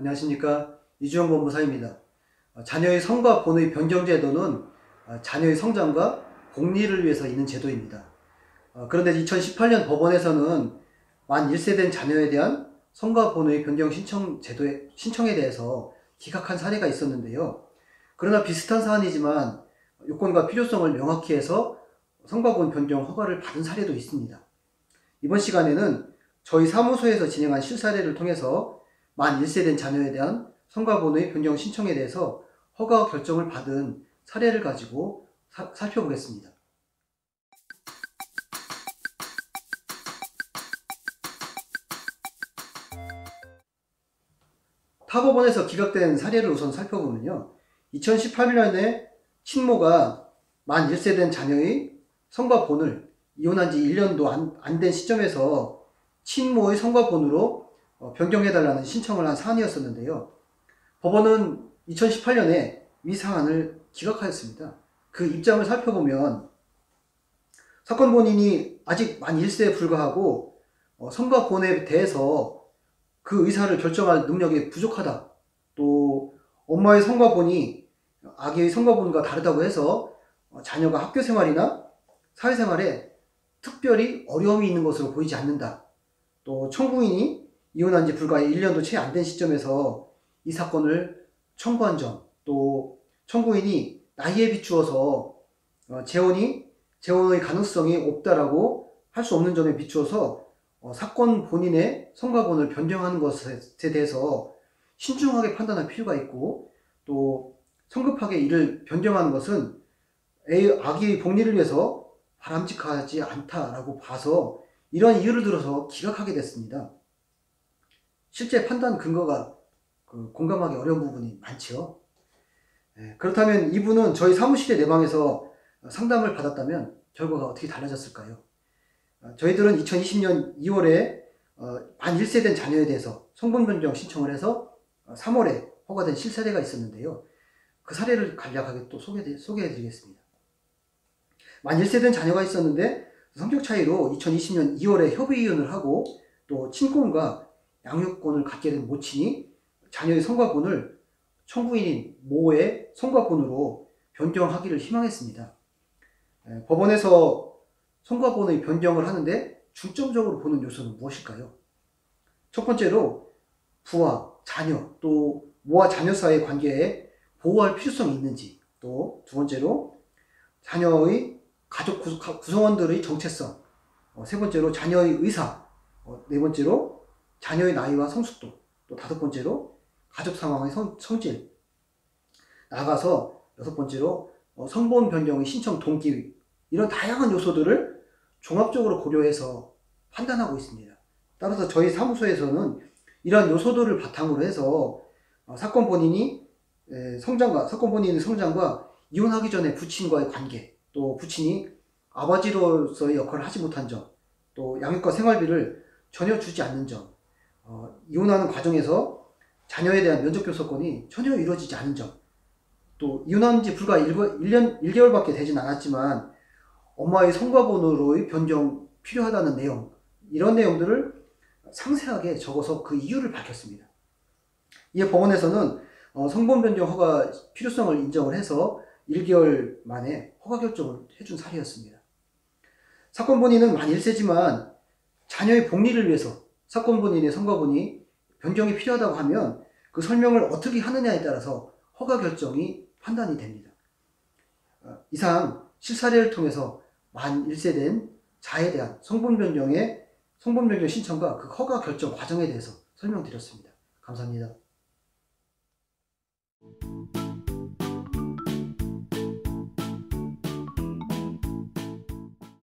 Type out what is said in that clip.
안녕하십니까. 이주영 법무사입니다. 자녀의 성과 본의 변경 제도는 자녀의 성장과 복리를 위해서 있는 제도입니다. 그런데 2018년 법원에서는 만 1세 된 자녀에 대한 성과 본의 변경 신청에 대해서 기각한 사례가 있었는데요. 그러나 비슷한 사안이지만 요건과 필요성을 명확히 해서 성과 본 변경 허가를 받은 사례도 있습니다. 이번 시간에는 저희 사무소에서 진행한 실사례를 통해서 만 1세 된 자녀에 대한 성과본의 변경 신청에 대해서 허가 결정을 받은 사례를 가지고 살펴보겠습니다. 타법원에서 기각된 사례를 우선 살펴보면요. 2018년에 친모가 만 1세 된 자녀의 성과본을 이혼한 지 1년도 안 된 시점에서 친모의 성과본으로 변경해달라는 신청을 한 사안이었었는데요. 법원은 2018년에 위 사안을 기각하였습니다. 그 입장을 살펴보면 사건 본인이 아직 만 1세에 불과하고 성과본에 대해서 그 의사를 결정할 능력이 부족하다. 또 엄마의 성과본이 아기의 성과본과 다르다고 해서 자녀가 학교 생활이나 사회생활에 특별히 어려움이 있는 것으로 보이지 않는다. 또 청구인이 이혼한 지 불과 1년도 채 안 된 시점에서 이 사건을 청구한 점, 또 청구인이 나이에 비추어서 재혼의 가능성이 없다라고 할 수 없는 점에 비추어서 사건 본인의 성과본을 변경하는 것에 대해서 신중하게 판단할 필요가 있고, 또 성급하게 이를 변경하는 것은 아기의 복리를 위해서 바람직하지 않다라고 봐서 이러한 이유를 들어서 기각하게 됐습니다. 실제 판단 근거가 공감하기 어려운 부분이 많죠. 그렇다면 이분은 저희 사무실의 내방에서 상담을 받았다면 결과가 어떻게 달라졌을까요? 저희들은 2020년 2월에 만 1세 된 자녀에 대해서 성분 변경 신청을 해서 3월에 허가된 실사례가 있었는데요. 그 사례를 간략하게 또 소개해 드리겠습니다. 만 1세 된 자녀가 있었는데 성격 차이로 2020년 2월에 협의 이혼을 하고 또 친권과 양육권을 갖게 된 모친이 자녀의 성과본을 청구인인 모의 성과본으로 변경하기를 희망했습니다. 법원에서 성과본의 변경을 하는데 중점적으로 보는 요소는 무엇일까요? 첫 번째로 부와 자녀, 또 모와 자녀 사이의 관계에 보호할 필요성이 있는지, 또 두 번째로 자녀의 가족 구성원들의 정체성, 세 번째로 자녀의 의사, 네 번째로 자녀의 나이와 성숙도, 또 다섯 번째로 가족 상황의 성질, 나아가서 여섯 번째로 성본 변경의 신청 동기, 이런 다양한 요소들을 종합적으로 고려해서 판단하고 있습니다. 따라서 저희 사무소에서는 이러한 요소들을 바탕으로 해서 사건 본인의 성장과 이혼하기 전에 부친과의 관계, 또 부친이 아버지로서의 역할을 하지 못한 점, 또 양육과 생활비를 전혀 주지 않는 점, 이혼하는 과정에서 자녀에 대한 면접 교섭권이 전혀 이루어지지 않은 점, 또 이혼한 지 불과 1개월밖에 되진 않았지만 엄마의 성과본으로의 변경 필요하다는 내용, 이런 내용들을 상세하게 적어서 그 이유를 밝혔습니다. 이에 법원에서는 성본 변경 허가 필요성을 인정을 해서 1개월 만에 허가 결정을 해준 사례였습니다. 사건 본인은 만 1세지만 자녀의 복리를 위해서 사건 본인의 성과본이 변경이 필요하다고 하면 그 설명을 어떻게 하느냐에 따라서 허가 결정이 판단이 됩니다. 이상 실사례를 통해서 만 1세 된 자에 대한 성분 변경 신청과 그 허가 결정 과정에 대해서 설명드렸습니다. 감사합니다.